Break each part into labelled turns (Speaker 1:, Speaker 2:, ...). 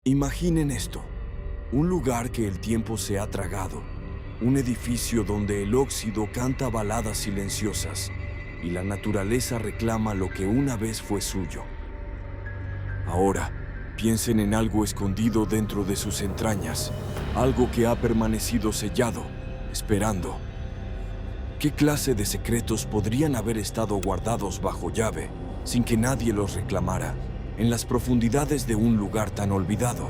Speaker 1: Imaginen esto, un lugar que el tiempo se ha tragado, un edificio donde el óxido canta baladas silenciosas y la naturaleza reclama lo que una vez fue suyo. Ahora, piensen en algo escondido dentro de sus entrañas, algo que ha permanecido sellado, esperando. ¿Qué clase de secretos podrían haber estado guardados bajo llave, sin que nadie los reclamara, en las profundidades de un lugar tan olvidado?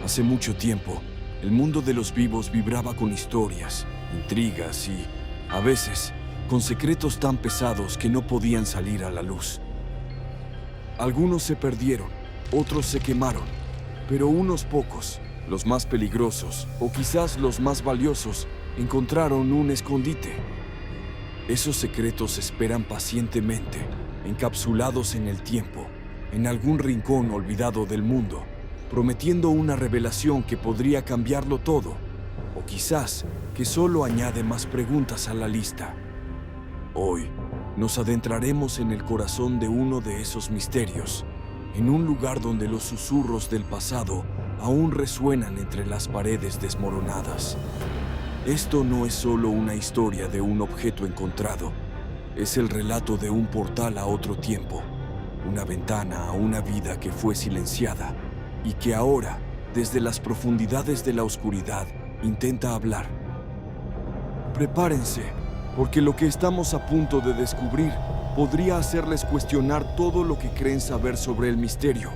Speaker 1: Hace mucho tiempo, el mundo de los vivos vibraba con historias, intrigas y, a veces, con secretos tan pesados que no podían salir a la luz. Algunos se perdieron, otros se quemaron, pero unos pocos, los más peligrosos o quizás los más valiosos, encontraron un escondite. Esos secretos esperan pacientemente, encapsulados en el tiempo, en algún rincón olvidado del mundo, prometiendo una revelación que podría cambiarlo todo, o quizás que solo añade más preguntas a la lista. Hoy nos adentraremos en el corazón de uno de esos misterios, en un lugar donde los susurros del pasado aún resuenan entre las paredes desmoronadas. Esto no es solo una historia de un objeto encontrado, es el relato de un portal a otro tiempo, una ventana a una vida que fue silenciada y que ahora, desde las profundidades de la oscuridad, intenta hablar. Prepárense, porque lo que estamos a punto de descubrir podría hacerles cuestionar todo lo que creen saber sobre el misterio.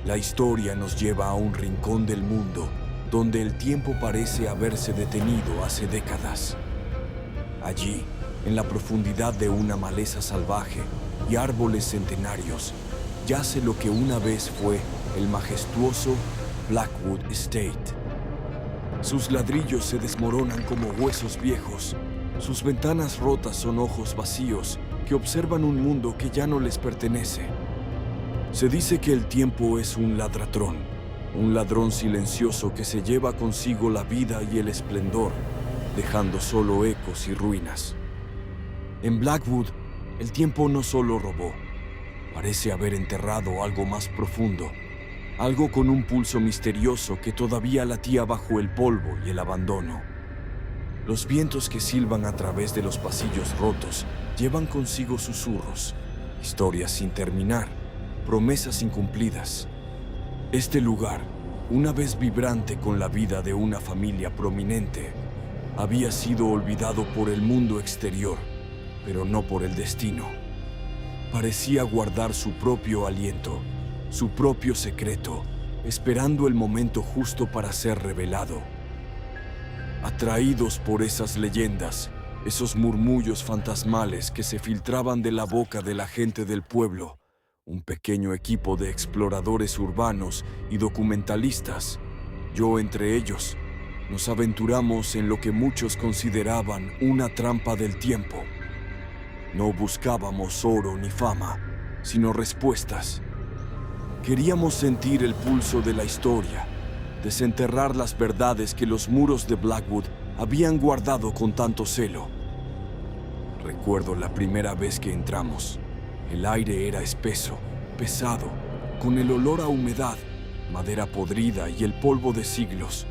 Speaker 1: La historia nos lleva a un rincón del mundo donde el tiempo parece haberse detenido hace décadas. Allí, en la profundidad de una maleza salvaje y árboles centenarios, yace lo que una vez fue el majestuoso Blackwood Estate. Sus ladrillos se desmoronan como huesos viejos. Sus ventanas rotas son ojos vacíos que observan un mundo que ya no les pertenece. Se dice que el tiempo es un ladrón, un ladrón silencioso que se lleva consigo la vida y el esplendor, dejando solo ecos y ruinas. En Blackwood, el tiempo no solo robó, parece haber enterrado algo más profundo, algo con un pulso misterioso que todavía latía bajo el polvo y el abandono. Los vientos que silban a través de los pasillos rotos llevan consigo susurros, historias sin terminar, promesas incumplidas. Este lugar, una vez vibrante con la vida de una familia prominente, había sido olvidado por el mundo exterior, pero no por el destino. Parecía guardar su propio aliento, su propio secreto, esperando el momento justo para ser revelado. Atraídos por esas leyendas, esos murmullos fantasmales que se filtraban de la boca de la gente del pueblo, un pequeño equipo de exploradores urbanos y documentalistas, yo entre ellos, nos aventuramos en lo que muchos consideraban una trampa del tiempo. No buscábamos oro ni fama, sino respuestas. Queríamos sentir el pulso de la historia, desenterrar las verdades que los muros de Blackwood habían guardado con tanto celo. Recuerdo la primera vez que entramos. El aire era espeso, pesado, con el olor a humedad, madera podrida y el polvo de siglos.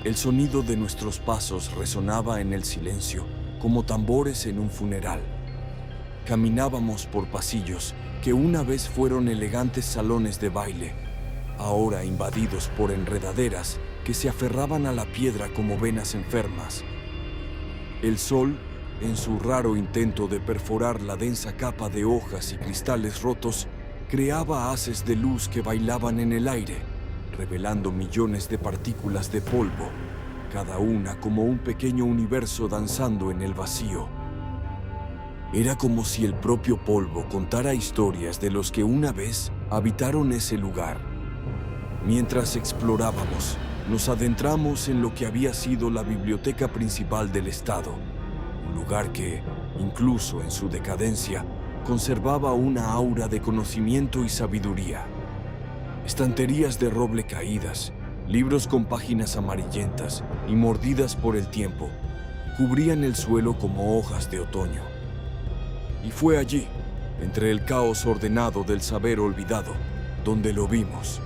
Speaker 1: El sonido de nuestros pasos resonaba en el silencio, como tambores en un funeral. Caminábamos por pasillos que una vez fueron elegantes salones de baile, ahora invadidos por enredaderas que se aferraban a la piedra como venas enfermas. El sol, en su raro intento de perforar la densa capa de hojas y cristales rotos, creaba haces de luz que bailaban en el aire, revelando millones de partículas de polvo, cada una como un pequeño universo danzando en el vacío. Era como si el propio polvo contara historias de los que una vez habitaron ese lugar. Mientras explorábamos, nos adentramos en lo que había sido la biblioteca principal del estado, un lugar que, incluso en su decadencia, conservaba una aura de conocimiento y sabiduría. Estanterías de roble caídas, libros con páginas amarillentas y mordidas por el tiempo, cubrían el suelo como hojas de otoño. Y fue allí, entre el caos ordenado del saber olvidado, donde lo vimos,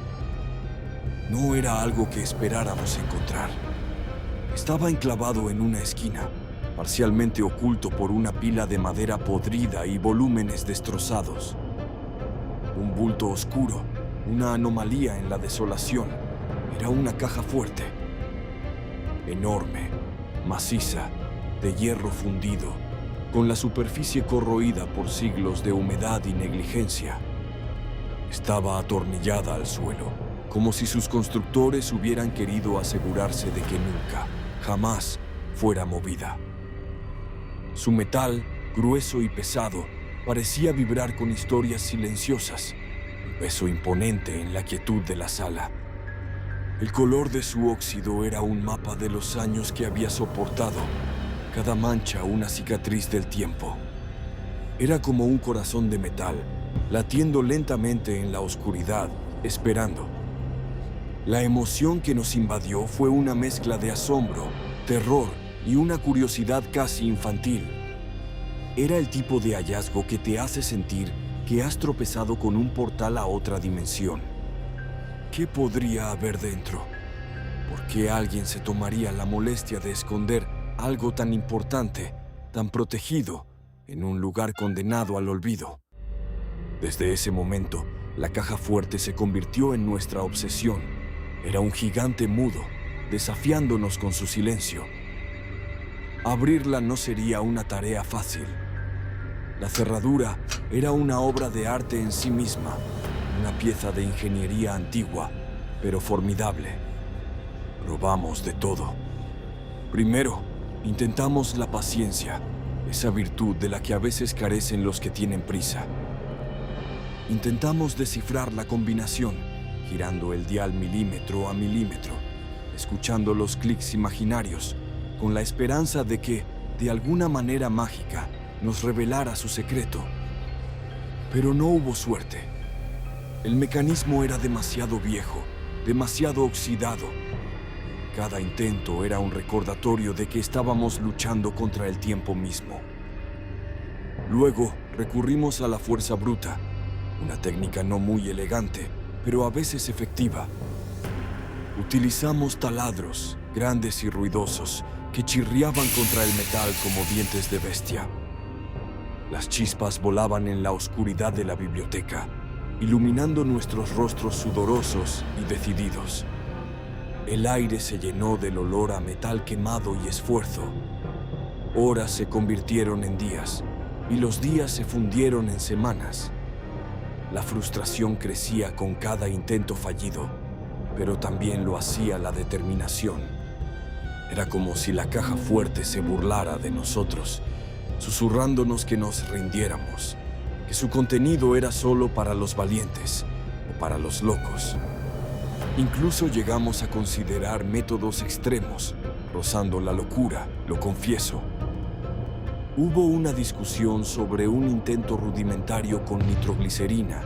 Speaker 1: no era algo que esperáramos encontrar. Estaba enclavado en una esquina, parcialmente oculto por una pila de madera podrida y volúmenes destrozados. Un bulto oscuro, una anomalía en la desolación. Era una caja fuerte, enorme, maciza, de hierro fundido, con la superficie corroída por siglos de humedad y negligencia. Estaba atornillada al suelo, como si sus constructores hubieran querido asegurarse de que nunca, jamás, fuera movida. Su metal, grueso y pesado, parecía vibrar con historias silenciosas, un peso imponente en la quietud de la sala. El color de su óxido era un mapa de los años que había soportado, cada mancha una cicatriz del tiempo. Era como un corazón de metal, latiendo lentamente en la oscuridad, esperando. La emoción que nos invadió fue una mezcla de asombro, terror y una curiosidad casi infantil. Era el tipo de hallazgo que te hace sentir que has tropezado con un portal a otra dimensión. ¿Qué podría haber dentro? ¿Por qué alguien se tomaría la molestia de esconder algo tan importante, tan protegido, en un lugar condenado al olvido? Desde ese momento, la caja fuerte se convirtió en nuestra obsesión. Era un gigante mudo, desafiándonos con su silencio. Abrirla no sería una tarea fácil. La cerradura era una obra de arte en sí misma, una pieza de ingeniería antigua, pero formidable. Probamos de todo. Primero, intentamos la paciencia, esa virtud de la que a veces carecen los que tienen prisa. Intentamos descifrar la combinación, girando el dial milímetro a milímetro, escuchando los clics imaginarios, con la esperanza de que, de alguna manera mágica, nos revelara su secreto. Pero no hubo suerte. El mecanismo era demasiado viejo, demasiado oxidado. Cada intento era un recordatorio de que estábamos luchando contra el tiempo mismo. Luego recurrimos a la fuerza bruta, una técnica no muy elegante, pero a veces efectiva. Utilizamos taladros, grandes y ruidosos, que chirriaban contra el metal como dientes de bestia. Las chispas volaban en la oscuridad de la biblioteca, iluminando nuestros rostros sudorosos y decididos. El aire se llenó del olor a metal quemado y esfuerzo. Horas se convirtieron en días, y los días se fundieron en semanas. La frustración crecía con cada intento fallido, pero también lo hacía la determinación. Era como si la caja fuerte se burlara de nosotros, susurrándonos que nos rindiéramos, que su contenido era solo para los valientes o para los locos. Incluso llegamos a considerar métodos extremos, rozando la locura, lo confieso. Hubo una discusión sobre un intento rudimentario con nitroglicerina,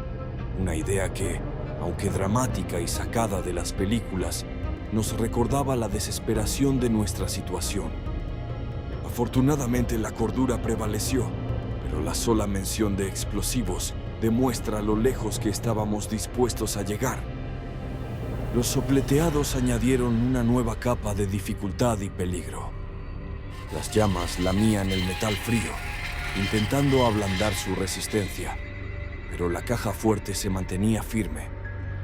Speaker 1: una idea que, aunque dramática y sacada de las películas, nos recordaba la desesperación de nuestra situación. Afortunadamente la cordura prevaleció, pero la sola mención de explosivos demuestra lo lejos que estábamos dispuestos a llegar. Los sopleteados añadieron una nueva capa de dificultad y peligro. Las llamas lamían el metal frío, intentando ablandar su resistencia, pero la caja fuerte se mantenía firme,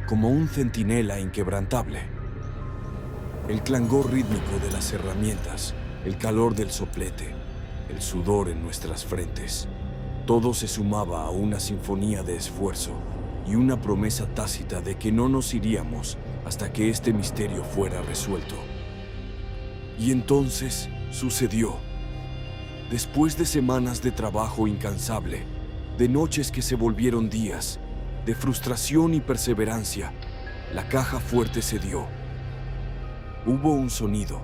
Speaker 1: como un centinela inquebrantable. El clangor rítmico de las herramientas, el calor del soplete, el sudor en nuestras frentes, todo se sumaba a una sinfonía de esfuerzo y una promesa tácita de que no nos iríamos hasta que este misterio fuera resuelto. Y entonces sucedió. Después de semanas de trabajo incansable, de noches que se volvieron días, de frustración y perseverancia, la caja fuerte cedió. Hubo un sonido,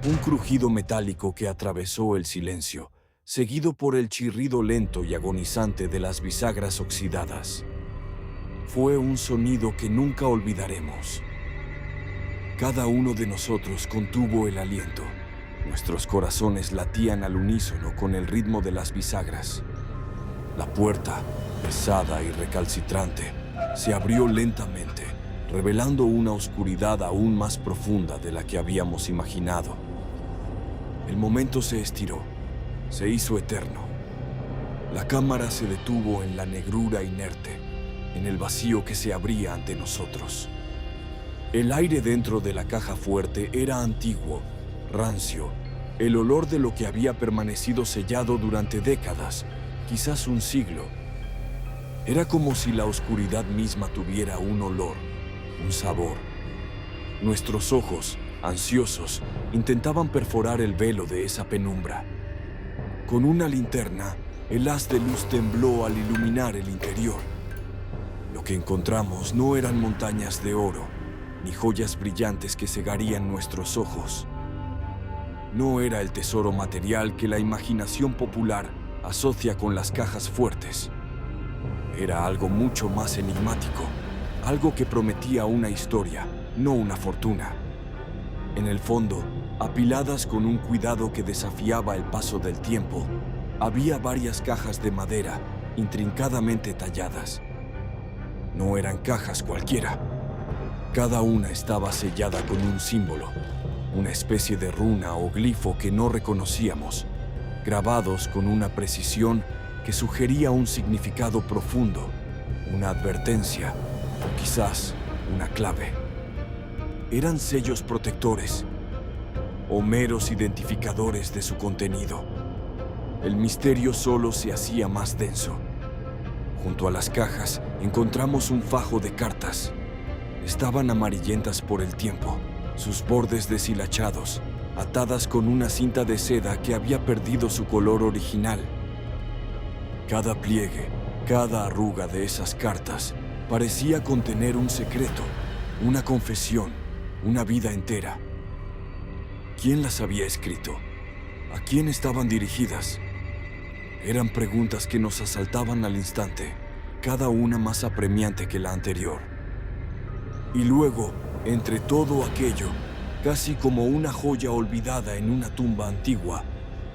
Speaker 1: un crujido metálico que atravesó el silencio, seguido por el chirrido lento y agonizante de las bisagras oxidadas. Fue un sonido que nunca olvidaremos. Cada uno de nosotros contuvo el aliento. Nuestros corazones latían al unísono con el ritmo de las bisagras. La puerta, pesada y recalcitrante, se abrió lentamente, revelando una oscuridad aún más profunda de la que habíamos imaginado. El momento se estiró, se hizo eterno. La cámara se detuvo en la negrura inerte, en el vacío que se abría ante nosotros. El aire dentro de la caja fuerte era antiguo, rancio, el olor de lo que había permanecido sellado durante décadas, quizás un siglo. Era como si la oscuridad misma tuviera un olor, un sabor. Nuestros ojos, ansiosos, intentaban perforar el velo de esa penumbra. Con una linterna, el haz de luz tembló al iluminar el interior. Lo que encontramos no eran montañas de oro, ni joyas brillantes que cegarían nuestros ojos. No era el tesoro material que la imaginación popular asocia con las cajas fuertes. Era algo mucho más enigmático, algo que prometía una historia, no una fortuna. En el fondo, apiladas con un cuidado que desafiaba el paso del tiempo, había varias cajas de madera intrincadamente talladas. No eran cajas cualquiera. Cada una estaba sellada con un símbolo, una especie de runa o glifo que no reconocíamos, grabados con una precisión que sugería un significado profundo, una advertencia o quizás una clave. Eran sellos protectores o meros identificadores de su contenido. El misterio solo se hacía más denso. Junto a las cajas encontramos un fajo de cartas. Estaban amarillentas por el tiempo, sus bordes deshilachados, atadas con una cinta de seda que había perdido su color original. Cada pliegue, cada arruga de esas cartas parecía contener un secreto, una confesión, una vida entera. ¿Quién las había escrito? ¿A quién estaban dirigidas? Eran preguntas que nos asaltaban al instante, cada una más apremiante que la anterior. Y luego, entre todo aquello, casi como una joya olvidada en una tumba antigua,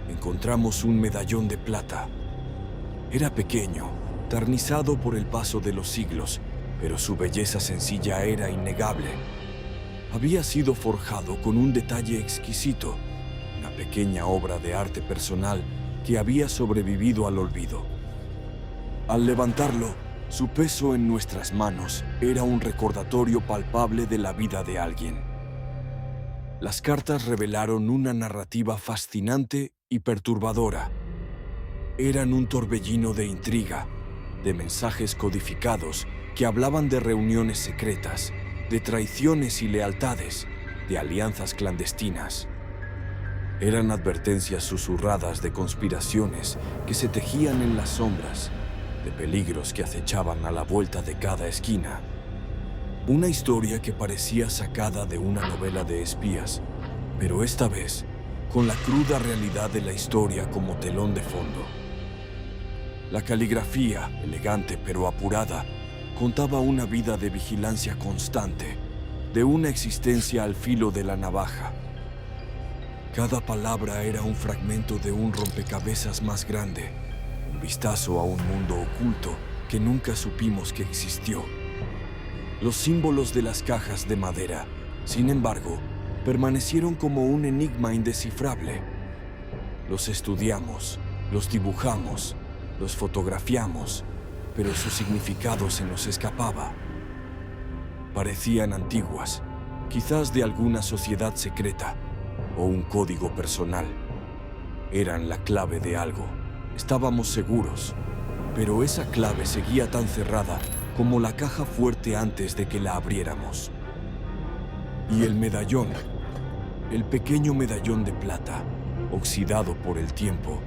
Speaker 1: encontramos un medallón de plata. Era pequeño, tarnizado por el paso de los siglos, pero su belleza sencilla era innegable. Había sido forjado con un detalle exquisito, una pequeña obra de arte personal que había sobrevivido al olvido. Al levantarlo, su peso en nuestras manos era un recordatorio palpable de la vida de alguien. Las cartas revelaron una narrativa fascinante y perturbadora. Eran un torbellino de intriga, de mensajes codificados que hablaban de reuniones secretas, de traiciones y lealtades, de alianzas clandestinas. Eran advertencias susurradas de conspiraciones que se tejían en las sombras, de peligros que acechaban a la vuelta de cada esquina. Una historia que parecía sacada de una novela de espías, pero esta vez con la cruda realidad de la historia como telón de fondo. La caligrafía, elegante pero apurada, contaba una vida de vigilancia constante, de una existencia al filo de la navaja. Cada palabra era un fragmento de un rompecabezas más grande, un vistazo a un mundo oculto que nunca supimos que existió. Los símbolos de las cajas de madera, sin embargo, permanecieron como un enigma indescifrable. Los estudiamos, los dibujamos, los fotografiamos, pero su significado se nos escapaba. Parecían antiguas, quizás de alguna sociedad secreta o un código personal. Eran la clave de algo, estábamos seguros, pero esa clave seguía tan cerrada como la caja fuerte antes de que la abriéramos. Y el medallón, el pequeño medallón de plata, oxidado por el tiempo,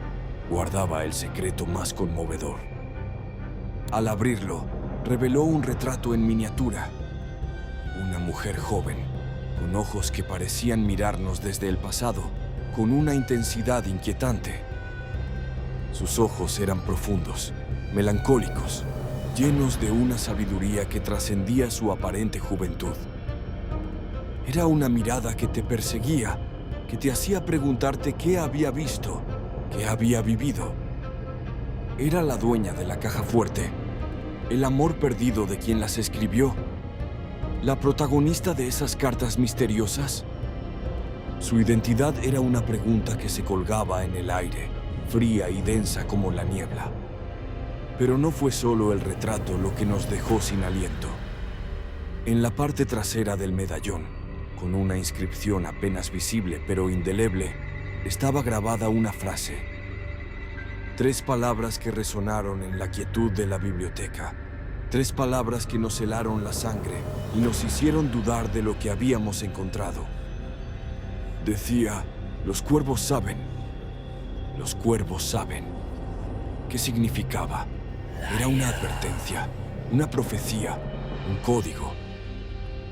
Speaker 1: guardaba el secreto más conmovedor. Al abrirlo, reveló un retrato en miniatura. Una mujer joven, con ojos que parecían mirarnos desde el pasado, con una intensidad inquietante. Sus ojos eran profundos, melancólicos, llenos de una sabiduría que trascendía su aparente juventud. Era una mirada que te perseguía, que te hacía preguntarte qué había visto, qué había vivido. Era la dueña de la caja fuerte, el amor perdido de quien las escribió, ¿La protagonista de esas cartas misteriosas? Su identidad era una pregunta que se colgaba en el aire, fría y densa como la niebla. Pero no fue solo el retrato lo que nos dejó sin aliento. En la parte trasera del medallón, con una inscripción apenas visible pero indeleble, estaba grabada una frase. 3 palabras que resonaron en la quietud de la biblioteca. 3 palabras que nos helaron la sangre y nos hicieron dudar de lo que habíamos encontrado. Decía, los cuervos saben. Los cuervos saben. ¿Qué significaba? Era una advertencia, una profecía, un código.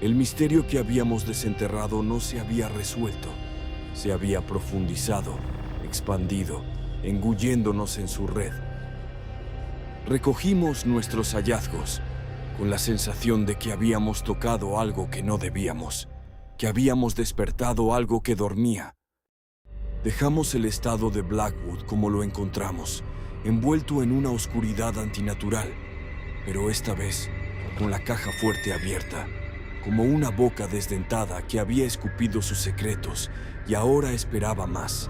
Speaker 1: El misterio que habíamos desenterrado no se había resuelto. Se había profundizado, expandido, engulléndonos en su red. Recogimos nuestros hallazgos, con la sensación de que habíamos tocado algo que no debíamos, que habíamos despertado algo que dormía. Dejamos el estado de Blackwood como lo encontramos, envuelto en una oscuridad antinatural, pero esta vez con la caja fuerte abierta, como una boca desdentada que había escupido sus secretos y ahora esperaba más.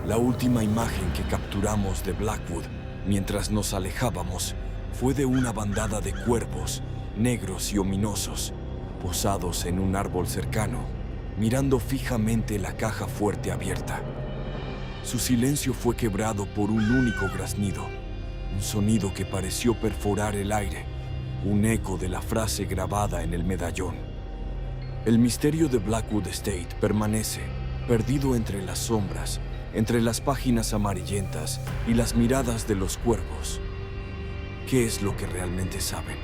Speaker 1: La última imagen que capturamos de Blackwood mientras nos alejábamos fue de una bandada de cuervos, negros y ominosos, posados en un árbol cercano, mirando fijamente la caja fuerte abierta. Su silencio fue quebrado por un único graznido, un sonido que pareció perforar el aire, un eco de la frase grabada en el medallón. El misterio de Blackwood Estate permanece, perdido entre las sombras, entre las páginas amarillentas y las miradas de los cuervos. ¿Qué es lo que realmente saben?